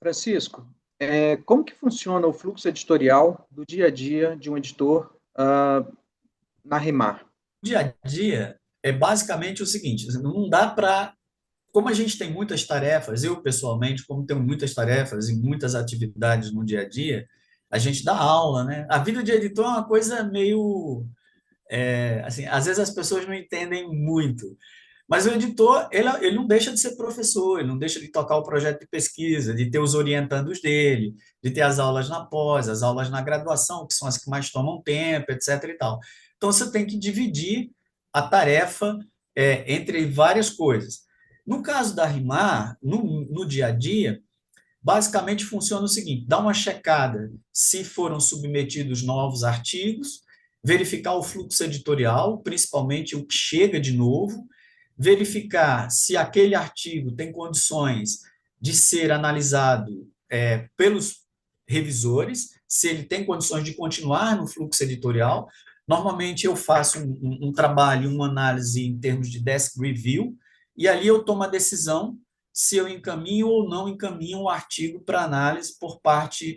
Francisco, como que funciona o fluxo editorial do dia a dia de um editor na Rimar? Dia a dia é basicamente o seguinte: não dá para. Como a gente tem muitas tarefas, eu pessoalmente, como tenho muitas tarefas e muitas atividades no dia a dia, a gente dá aula, né? A vida de editor é uma coisa meio. Assim, às vezes as pessoas não entendem muito. Mas o editor, ele não deixa de ser professor, ele não deixa de tocar o projeto de pesquisa, de ter os orientandos dele, de ter as aulas na pós, as aulas na graduação, que são as que mais tomam tempo, etc. e tal. Então, você tem que dividir a tarefa entre várias coisas. No caso da RIMAR, no dia a dia, basicamente funciona o seguinte: dá uma checada se foram submetidos novos artigos, verificar o fluxo editorial, principalmente o que chega de novo, verificar se aquele artigo tem condições de ser analisado pelos revisores, se ele tem condições de continuar no fluxo editorial. Normalmente eu faço um trabalho, uma análise em termos de desk review, e ali eu tomo a decisão se eu encaminho ou não encaminho o artigo para análise por parte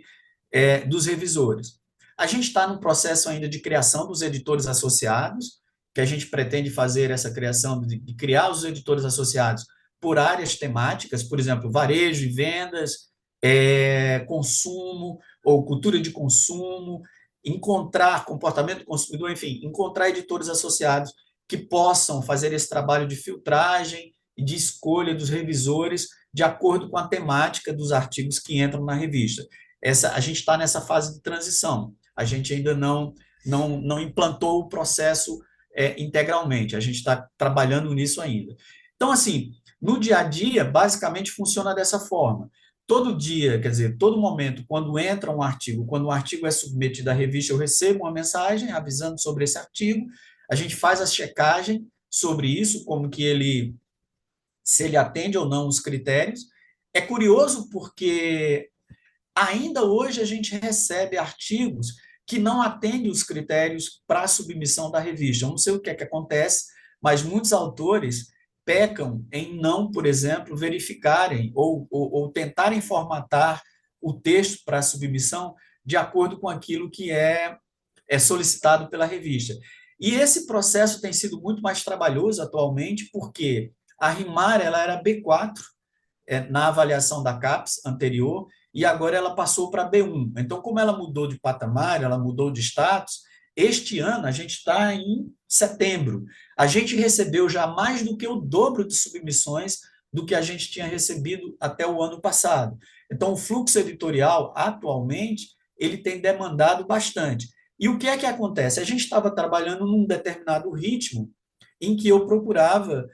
dos revisores. A gente está no processo ainda de criação dos editores associados, que a gente pretende fazer essa criação, de criar os editores associados por áreas temáticas, por exemplo, varejo e vendas, consumo ou cultura de consumo, encontrar comportamento do consumidor, enfim, encontrar editores associados que possam fazer esse trabalho de filtragem e de escolha dos revisores de acordo com a temática dos artigos que entram na revista. A gente está nessa fase de transição. A gente ainda não implantou o processo integralmente. A gente está trabalhando nisso ainda. Então, assim, no dia a dia, basicamente funciona dessa forma. Todo dia, quer dizer, todo momento, quando entra um artigo, quando um artigo é submetido à revista, eu recebo uma mensagem avisando sobre esse artigo, a gente faz a checagem sobre isso, como que ele, se ele atende ou não os critérios. É curioso porque ainda hoje a gente recebe artigos que não atendem os critérios para a submissão da revista. Eu não sei o que é que acontece, mas muitos autores pecam em não, por exemplo, verificarem ou tentarem formatar o texto para a submissão de acordo com aquilo que é solicitado pela revista. E esse processo tem sido muito mais trabalhoso atualmente, porque a RIMAR ela era B4 na avaliação da CAPES anterior, e agora ela passou para B1. Então, como ela mudou de patamar, ela mudou de status, este ano a gente está em setembro. A gente recebeu já mais do que o dobro de submissões do que a gente tinha recebido até o ano passado. Então, o fluxo editorial, atualmente, ele tem demandado bastante. E o que é que acontece? A gente estava trabalhando num determinado ritmo em que eu procurava,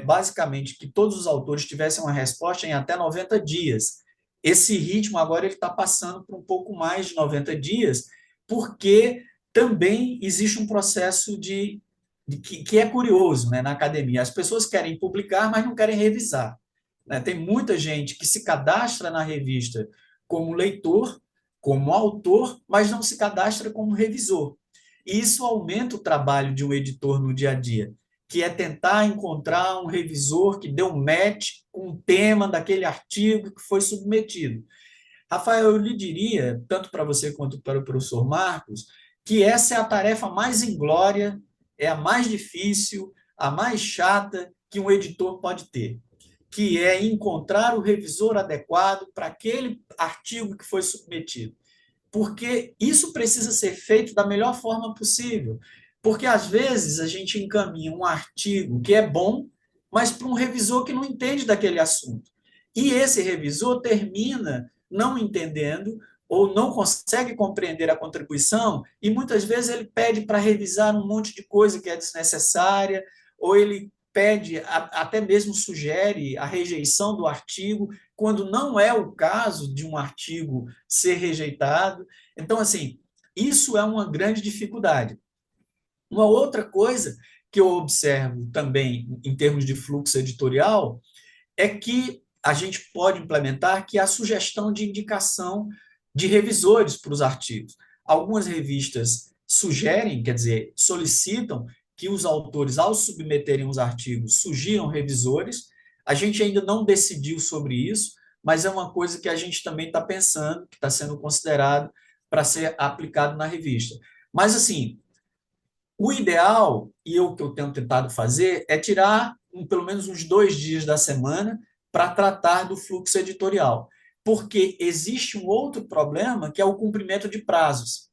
basicamente, que todos os autores tivessem uma resposta em até 90 dias. Esse ritmo agora ele está passando por um pouco mais de 90 dias, porque também existe um processo que é curioso, né, na academia. As pessoas querem publicar, mas não querem revisar, né? Tem muita gente que se cadastra na revista como leitor, como autor, mas não se cadastra como revisor. E isso aumenta o trabalho de um editor no dia a dia, que é tentar encontrar um revisor que dê um match com o tema daquele artigo que foi submetido. Rafael, eu lhe diria, tanto para você quanto para o professor Marcos, que essa é a tarefa mais inglória, é a mais difícil, a mais chata que um editor pode ter, que é encontrar o revisor adequado para aquele artigo que foi submetido, porque isso precisa ser feito da melhor forma possível. Porque às vezes a gente encaminha um artigo que é bom, mas para um revisor que não entende daquele assunto. E esse revisor termina não entendendo ou não consegue compreender a contribuição, e muitas vezes ele pede para revisar um monte de coisa que é desnecessária, ou ele pede, até mesmo sugere a rejeição do artigo, quando não é o caso de um artigo ser rejeitado. Então, assim, isso é uma grande dificuldade. Uma outra coisa que eu observo também em termos de fluxo editorial é que a gente pode implementar que a sugestão de indicação de revisores para os artigos. Algumas revistas sugerem, quer dizer, solicitam que os autores, ao submeterem os artigos, sugiram revisores. A gente ainda não decidiu sobre isso, mas é uma coisa que a gente também está pensando, que está sendo considerado para ser aplicado na revista. Mas, assim, o ideal, e o que eu tenho tentado fazer, é tirar pelo menos uns 2 dias da semana para tratar do fluxo editorial. Porque existe um outro problema, que é o cumprimento de prazos.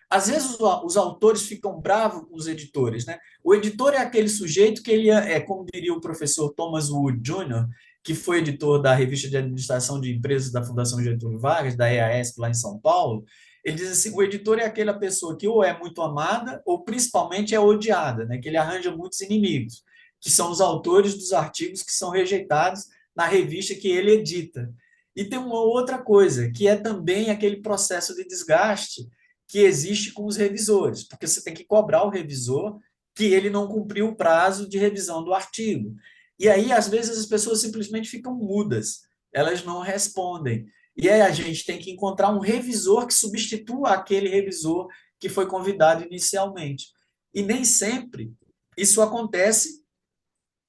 Às vezes os autores ficam bravos com os editores, né? O editor é aquele sujeito que ele como diria o professor Thomas Wood Jr., que foi editor da revista de administração de empresas da Fundação Getúlio Vargas, da EASP, lá em São Paulo. Ele diz assim: o editor é aquela pessoa que ou é muito amada ou principalmente é odiada, né? Que ele arranja muitos inimigos, que são os autores dos artigos que são rejeitados na revista que ele edita. E tem uma outra coisa, que é também aquele processo de desgaste que existe com os revisores, porque você tem que cobrar o revisor que ele não cumpriu o prazo de revisão do artigo. E aí, às vezes, as pessoas simplesmente ficam mudas, elas não respondem. E aí a gente tem que encontrar um revisor que substitua aquele revisor que foi convidado inicialmente. E nem sempre isso acontece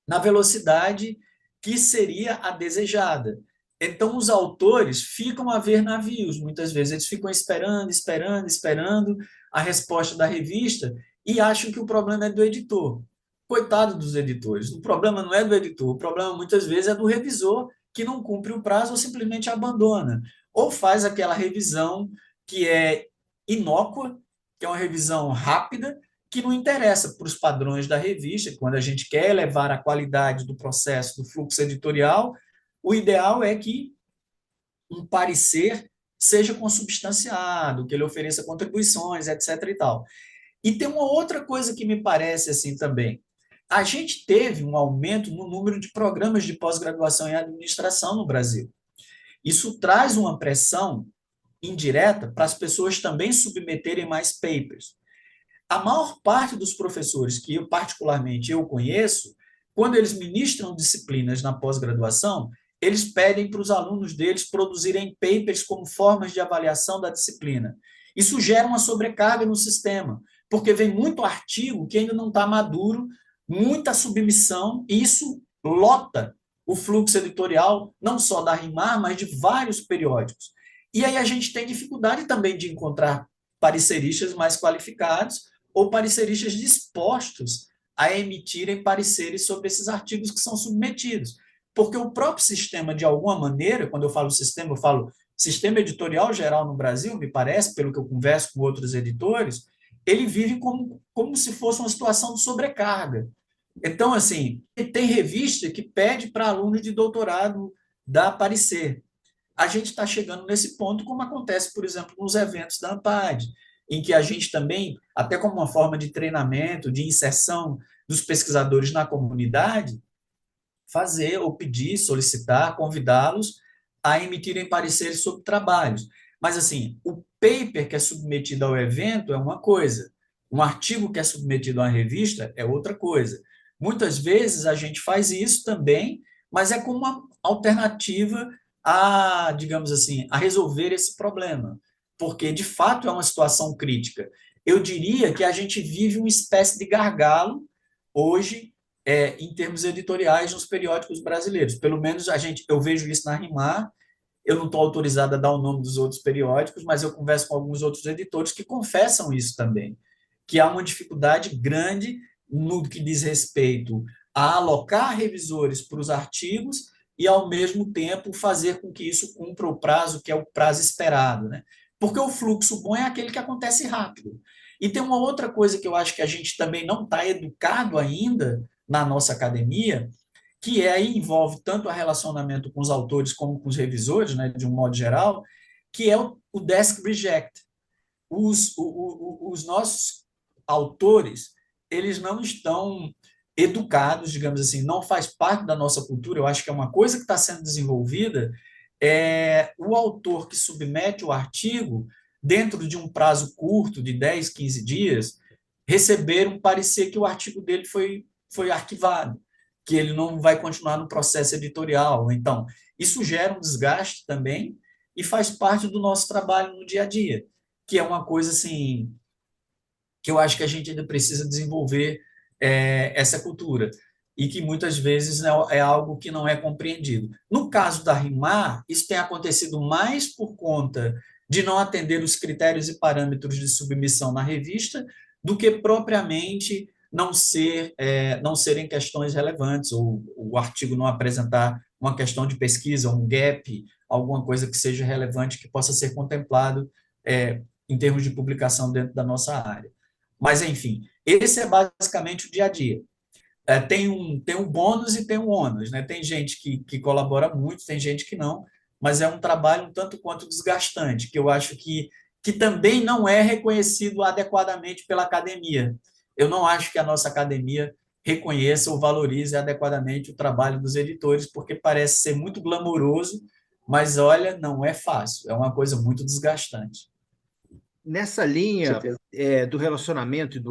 na velocidade que seria a desejada. Então, os autores ficam a ver navios, muitas vezes. Eles ficam esperando, esperando, esperando a resposta da revista e acham que o problema é do editor. Coitado dos editores. O problema não é do editor, o problema muitas vezes é do revisor que não cumpre o prazo ou simplesmente abandona. Ou faz aquela revisão que é inócua, que é uma revisão rápida, que não interessa para os padrões da revista. Quando a gente quer elevar a qualidade do processo, do fluxo editorial, o ideal é que um parecer seja consubstanciado, que ele ofereça contribuições, etc. e tal. E tem uma outra coisa que me parece assim também. A gente teve um aumento no número de programas de pós-graduação em administração no Brasil. Isso traz uma pressão indireta para as pessoas também submeterem mais papers. A maior parte dos professores que eu, particularmente, eu conheço, quando eles ministram disciplinas na pós-graduação, eles pedem para os alunos deles produzirem papers como formas de avaliação da disciplina. Isso gera uma sobrecarga no sistema, porque vem muito artigo que ainda não está maduro, muita submissão, e isso lota o fluxo editorial, não só da RIMAR, mas de vários periódicos. E aí a gente tem dificuldade também de encontrar pareceristas mais qualificados ou pareceristas dispostos a emitirem pareceres sobre esses artigos que são submetidos. Porque o próprio sistema, de alguma maneira, quando eu falo sistema, eu falo sistema editorial geral no Brasil, me parece, pelo que eu converso com outros editores, ele vive como se fosse uma situação de sobrecarga. Então, assim, tem revista que pede para alunos de doutorado dar parecer. A gente está chegando nesse ponto, como acontece, por exemplo, nos eventos da ANPAD, em que a gente também, até como uma forma de treinamento, de inserção dos pesquisadores na comunidade, fazer ou pedir, solicitar, convidá-los a emitirem pareceres sobre trabalhos. Mas, assim, o paper que é submetido ao evento é uma coisa, um artigo que é submetido a uma revista é outra coisa. Muitas vezes a gente faz isso também, mas é como uma alternativa a, digamos assim, a resolver esse problema, porque de fato é uma situação crítica. Eu diria que a gente vive uma espécie de gargalo hoje em termos editoriais nos periódicos brasileiros. Pelo menos eu vejo isso na RIMAR. Eu não estou autorizado a dar o nome dos outros periódicos, mas eu converso com alguns outros editores que confessam isso também, que há uma dificuldade grande no que diz respeito a alocar revisores para os artigos e, ao mesmo tempo, fazer com que isso cumpra o prazo, que é o prazo esperado, né? Porque o fluxo bom é aquele que acontece rápido. E tem uma outra coisa que eu acho que a gente também não está educado ainda na nossa academia, que aí envolve tanto o relacionamento com os autores como com os revisores, né, de um modo geral, que é o desk reject. Os nossos autores, eles não estão educados, digamos assim, não faz parte da nossa cultura. Eu acho que é uma coisa que está sendo desenvolvida, é o autor que submete o artigo dentro de um prazo curto, de 10, 15 dias, receber um parecer que o artigo dele foi arquivado, que ele não vai continuar no processo editorial. Então, isso gera um desgaste também e faz parte do nosso trabalho no dia a dia, que é uma coisa assim que eu acho que a gente ainda precisa desenvolver essa cultura e que muitas vezes é algo que não é compreendido. No caso da RIMAR, isso tem acontecido mais por conta de não atender os critérios e parâmetros de submissão na revista do que propriamente não serem questões relevantes ou o artigo não apresentar uma questão de pesquisa, um gap, alguma coisa que seja relevante que possa ser contemplado em termos de publicação dentro da nossa área. Mas, enfim, esse é basicamente o dia a dia. Tem um bônus e tem um ônus, né? Tem gente que colabora muito, tem gente que não, mas é um trabalho um tanto quanto desgastante, que eu acho que também não é reconhecido adequadamente pela academia. Eu não acho que a nossa academia reconheça ou valorize adequadamente o trabalho dos editores, porque parece ser muito glamouroso, mas olha, não é fácil, é uma coisa muito desgastante. Nessa Com linha certeza. do relacionamento e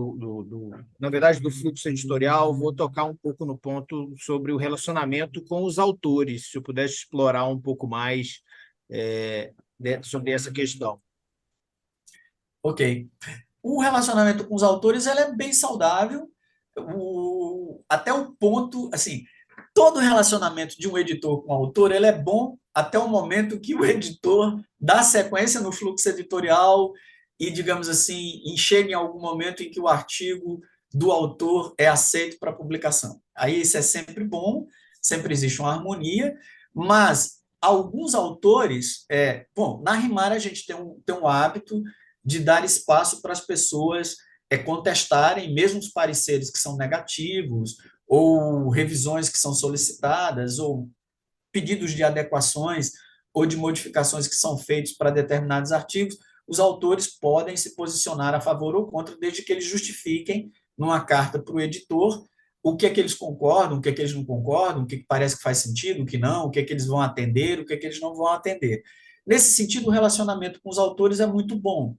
na verdade, do fluxo editorial, vou tocar um pouco no ponto sobre o relacionamento com os autores, se eu pudesse explorar um pouco mais sobre essa questão. Ok. O relacionamento com os autores ele é bem saudável, até o ponto, assim, todo relacionamento de um editor com o autor ele é bom até o momento que o editor dá sequência no fluxo editorial e, digamos assim, chega em algum momento em que o artigo do autor é aceito para publicação. Aí isso é sempre bom, sempre existe uma harmonia, mas alguns autores, bom, na Rimar a gente tem um hábito de dar espaço para as pessoas contestarem, mesmo os pareceres que são negativos, ou revisões que são solicitadas, ou pedidos de adequações ou de modificações que são feitos para determinados artigos, os autores podem se posicionar a favor ou contra, desde que eles justifiquem numa carta para o editor o que é que eles concordam, o que é que eles não concordam, o que parece que faz sentido, o que não, o que é que eles vão atender, o que é que eles não vão atender. Nesse sentido, o relacionamento com os autores é muito bom.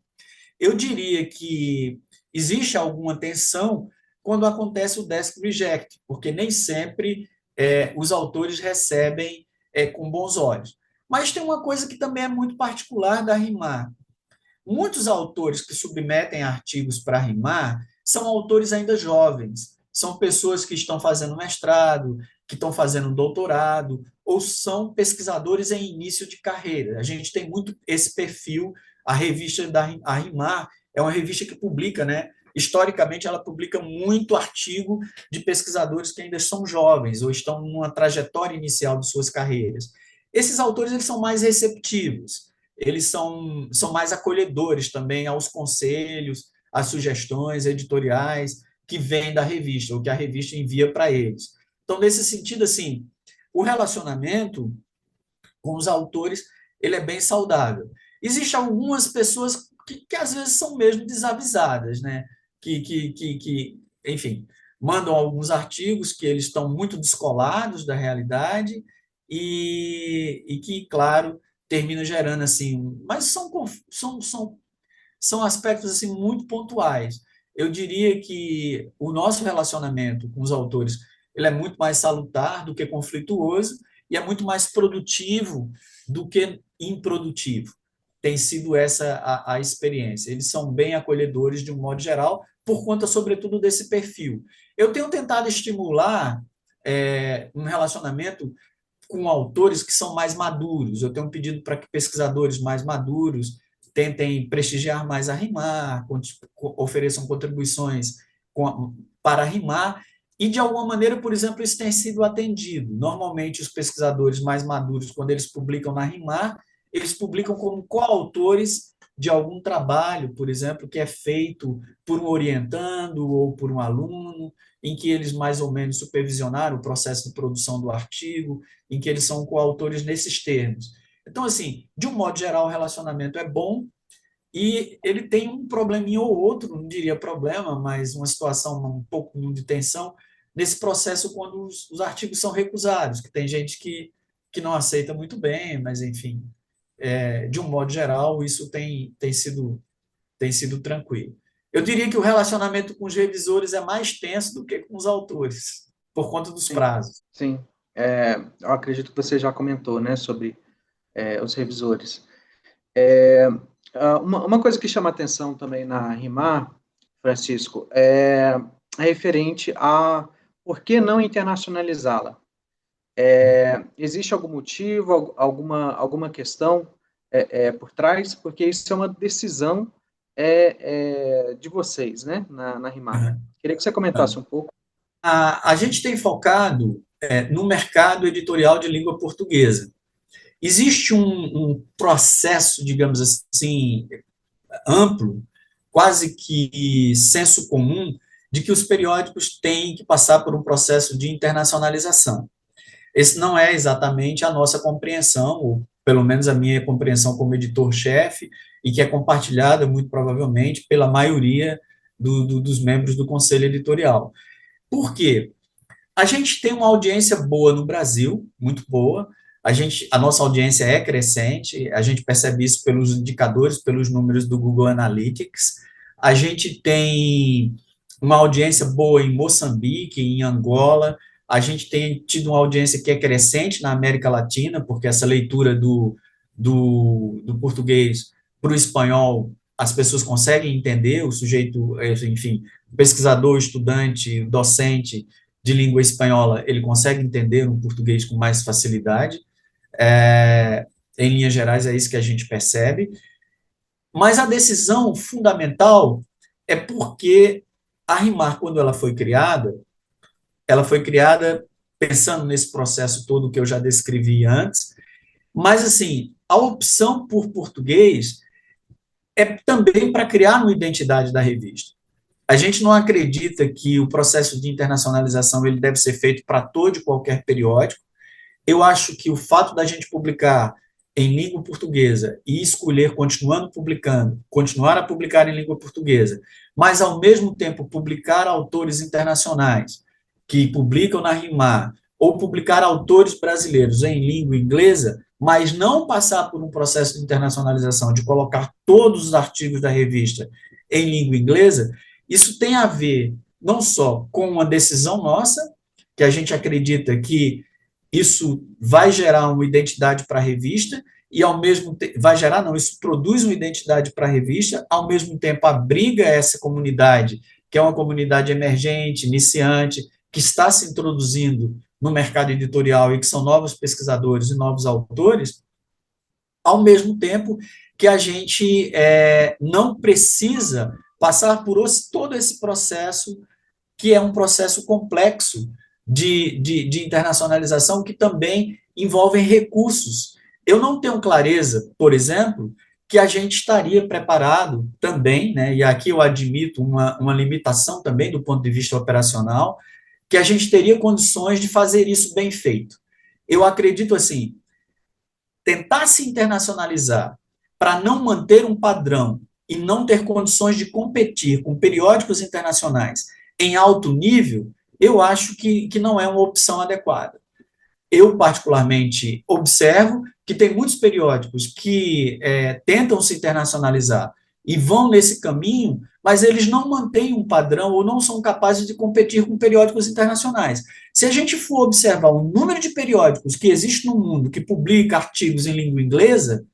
Eu diria que existe alguma tensão quando acontece o desk reject, porque nem sempre os autores recebem com bons olhos. Mas tem uma coisa que também é muito particular da RIMAR. Muitos autores que submetem artigos para a RIMAR são autores ainda jovens, são pessoas que estão fazendo mestrado, que estão fazendo doutorado, ou são pesquisadores em início de carreira. A gente tem muito esse perfil. A revista da a RIMAR é uma revista que publica, né? Historicamente, ela publica muito artigo de pesquisadores que ainda são jovens ou estão numa trajetória inicial de suas carreiras. Esses autores eles são mais receptivos, eles são mais acolhedores também aos conselhos, às sugestões editoriais que vêm da revista, ou que a revista envia para eles. Então, nesse sentido, assim, o relacionamento com os autores ele é bem saudável. Existem algumas pessoas que às vezes são mesmo desavisadas, né? Enfim, mandam alguns artigos que eles estão muito descolados da realidade e que, claro, termina gerando assim, mas são aspectos assim muito pontuais. Eu diria que o nosso relacionamento com os autores ele é muito mais salutar do que conflituoso e é muito mais produtivo do que improdutivo. Tem sido essa a experiência. Eles são bem acolhedores de um modo geral, por conta, sobretudo, desse perfil. Eu tenho tentado estimular um relacionamento com autores que são mais maduros. Eu tenho pedido para que pesquisadores mais maduros tentem prestigiar mais a RIMAR, ofereçam contribuições para a RIMAR, e, de alguma maneira, por exemplo, isso tem sido atendido. Normalmente, os pesquisadores mais maduros, quando eles publicam na RIMAR, eles publicam como coautores de algum trabalho, por exemplo, que é feito por um orientando ou por um aluno, em que eles mais ou menos supervisionaram o processo de produção do artigo, em que eles são coautores nesses termos. Então, assim, de um modo geral, o relacionamento é bom e ele tem um probleminha ou outro, não diria problema, mas uma situação um pouco de tensão nesse processo quando os artigos são recusados, que tem gente que não aceita muito bem, mas, enfim, de um modo geral, isso tem sido tranquilo. Eu diria que o relacionamento com os revisores é mais tenso do que com os autores, por conta dos Sim, prazos. sim. Eu acredito que você já comentou, né, sobre os revisores. Uma coisa que chama atenção também na RIMAR, Francisco, é referente a por que não internacionalizá-la. Existe algum motivo, alguma questão por trás? Porque isso é uma decisão de vocês, né, na RIMAR. Uhum. Queria que você comentasse um pouco. A gente tem focado no mercado editorial de língua portuguesa. Existe um processo, digamos assim, amplo, quase que senso comum, de que os periódicos têm que passar por um processo de internacionalização. Esse não é exatamente a nossa compreensão, ou pelo menos a minha compreensão como editor-chefe, e que é compartilhada, muito provavelmente, pela maioria dos membros do conselho editorial. Por quê? A gente tem uma audiência boa no Brasil, muito boa. A nossa audiência é crescente, a gente percebe isso pelos indicadores, pelos números do Google Analytics. A gente tem uma audiência boa em Moçambique, em Angola. A gente tem tido uma audiência que é crescente na América Latina, porque essa leitura do português para o espanhol, as pessoas conseguem entender, o sujeito, enfim, pesquisador, estudante, docente, de língua espanhola, ele consegue entender o português com mais facilidade. Em linhas gerais, é isso que a gente percebe. Mas a decisão fundamental é porque a RIMAR, quando ela foi criada pensando nesse processo todo que eu já descrevi antes, mas, assim, a opção por português é também para criar uma identidade da revista. A gente não acredita que o processo de internacionalização ele deve ser feito para todo e qualquer periódico. Eu acho que o fato da gente publicar em língua portuguesa e escolher continuando publicando, continuar a publicar em língua portuguesa, mas ao mesmo tempo publicar autores internacionais que publicam na RIMAR, ou publicar autores brasileiros em língua inglesa, mas não passar por um processo de internacionalização, de colocar todos os artigos da revista em língua inglesa, isso tem a ver não só com uma decisão nossa, que a gente acredita que isso vai gerar uma identidade para a revista, e ao mesmo tempo, vai gerar, não, isso produz uma identidade para a revista, ao mesmo tempo abriga essa comunidade, que é uma comunidade emergente, iniciante, que está se introduzindo no mercado editorial e que são novos pesquisadores e novos autores, ao mesmo tempo que a gente não precisa passar por todo esse processo, que é um processo complexo de internacionalização, que também envolve recursos. Eu não tenho clareza, por exemplo, que a gente estaria preparado também, né, e aqui eu admito uma limitação também do ponto de vista operacional, que a gente teria condições de fazer isso bem feito. Eu acredito assim, tentar se internacionalizar para não manter um padrão e não ter condições de competir com periódicos internacionais em alto nível, eu acho que não é uma opção adequada. Eu, particularmente, observo que tem muitos periódicos que tentam se internacionalizar e vão nesse caminho, mas eles não mantêm um padrão ou não são capazes de competir com periódicos internacionais. Se a gente for observar o número de periódicos que existe no mundo que publica artigos em língua inglesa,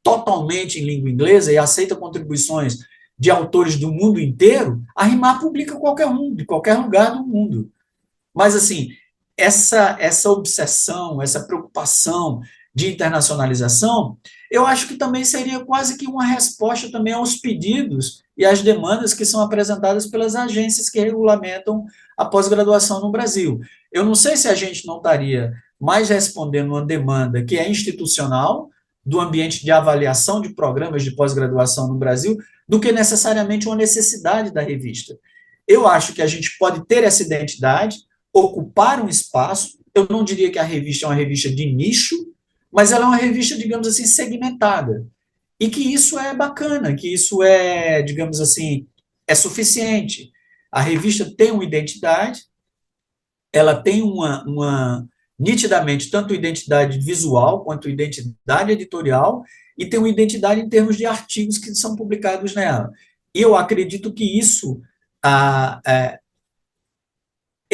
totalmente em língua inglesa, e aceita contribuições de autores do mundo inteiro, a RIMAR publica qualquer um, de qualquer lugar do mundo. Mas, assim, essa obsessão, essa preocupação de internacionalização, eu acho que também seria quase que uma resposta também aos pedidos e às demandas que são apresentadas pelas agências que regulamentam a pós-graduação no Brasil. Eu não sei se a gente não estaria mais respondendo uma demanda que é institucional, do ambiente de avaliação de programas de pós-graduação no Brasil, do que necessariamente uma necessidade da revista. Eu acho que a gente pode ter essa identidade, ocupar um espaço. Eu não diria que a revista é uma revista de nicho, mas ela é uma revista, digamos assim, segmentada. E que isso é bacana, que isso é, digamos assim, é suficiente. A revista tem uma identidade, ela tem nitidamente, tanto identidade visual quanto identidade editorial, e tem uma identidade em termos de artigos que são publicados nela. E eu acredito que isso é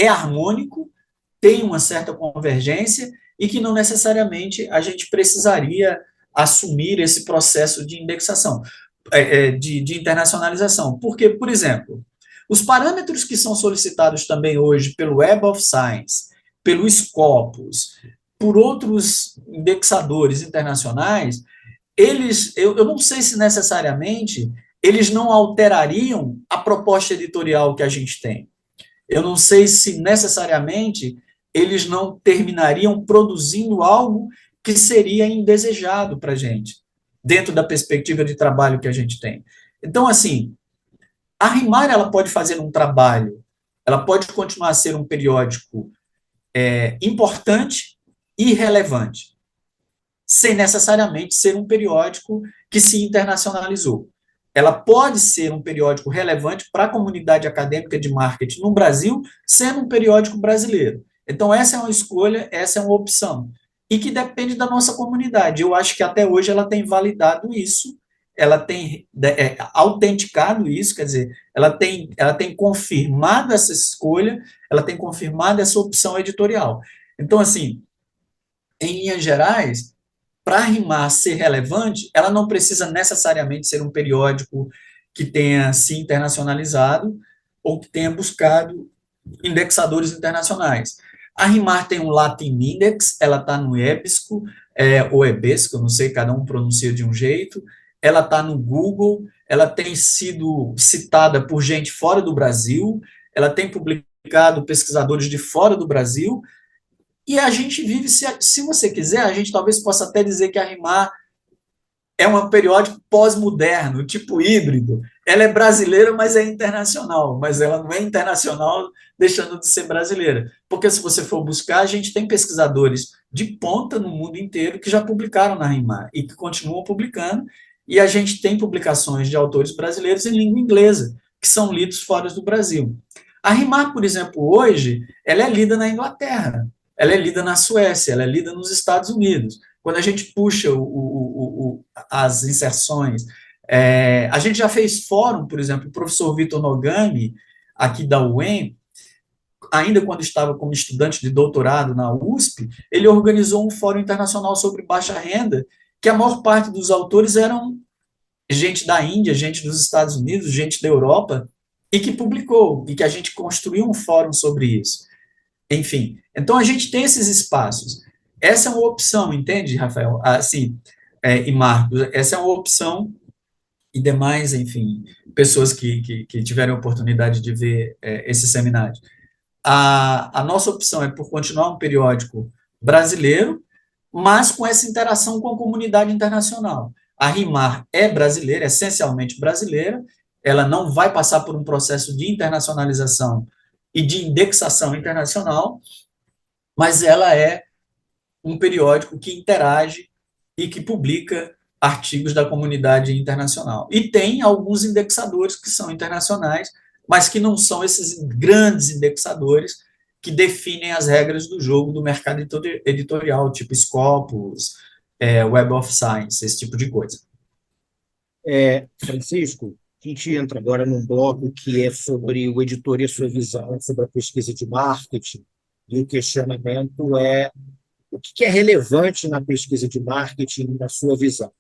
harmônico, tem uma certa convergência e que não necessariamente a gente precisaria assumir esse processo de indexação, de internacionalização. Porque, por exemplo, os parâmetros que são solicitados também hoje pelo Web of Science, pelo Scopus, por outros indexadores internacionais, eu não sei se necessariamente eles não alterariam a proposta editorial que a gente tem. Eu não sei se necessariamente eles não terminariam produzindo algo que seria indesejado para a gente, dentro da perspectiva de trabalho que a gente tem. Então, assim, a RIMAR ela pode fazer um trabalho, ela pode continuar a ser um periódico importante e relevante, sem necessariamente ser um periódico que se internacionalizou. Ela pode ser um periódico relevante para a comunidade acadêmica de marketing no Brasil, sendo um periódico brasileiro. Então, essa é uma escolha, essa é uma opção, e que depende da nossa comunidade. Eu acho que até hoje ela tem validado isso, ela tem autenticado isso, quer dizer, ela tem confirmado essa escolha, ela tem confirmado essa opção editorial. Então, assim, em linhas gerais, para a RIMAR ser relevante, ela não precisa necessariamente ser um periódico que tenha se internacionalizado ou que tenha buscado indexadores internacionais. A RIMAR tem um Latin Index, ela está no EBSCO, ou EBSCO, não sei, cada um pronuncia de um jeito, ela está no Google, ela tem sido citada por gente fora do Brasil, ela tem publicado pesquisadores de fora do Brasil, e a gente vive, se você quiser, a gente talvez possa até dizer que a RIMAR é um periódico pós-moderno, tipo híbrido. Ela é brasileira, mas é internacional. Mas ela não é internacional deixando de ser brasileira. Porque se você for buscar, a gente tem pesquisadores de ponta no mundo inteiro que já publicaram na RIMAR e que continuam publicando. E a gente tem publicações de autores brasileiros em língua inglesa, que são lidos fora do Brasil. A RIMAR, por exemplo, hoje, ela é lida na Inglaterra, ela é lida na Suécia, ela é lida nos Estados Unidos. Quando a gente puxa as inserções, a gente já fez fórum, por exemplo, o professor Vitor Nogami, aqui da UEM, ainda quando estava como estudante de doutorado na USP, ele organizou um fórum internacional sobre baixa renda, que a maior parte dos autores eram gente da Índia, gente dos Estados Unidos, gente da Europa, e que publicou, e que a gente construiu um fórum sobre isso. Enfim, então a gente tem esses espaços. Essa é uma opção, entende, Rafael? Assim, e Marcos, essa é uma opção, e demais, enfim, pessoas que tiverem a oportunidade de ver esse seminário. A nossa opção é por continuar um periódico brasileiro, mas com essa interação com a comunidade internacional. A RIMAR é brasileira, essencialmente brasileira, ela não vai passar por um processo de internacionalização e de indexação internacional, mas ela é um periódico que interage e que publica artigos da comunidade internacional. E tem alguns indexadores que são internacionais, mas que não são esses grandes indexadores que definem as regras do jogo do mercado editorial, tipo Scopus, Web of Science, esse tipo de coisa. Francisco, a gente entra agora num bloco que é sobre o editor e a sua visão sobre a pesquisa de marketing, e o questionamento é o que é relevante na pesquisa de marketing, na sua visão?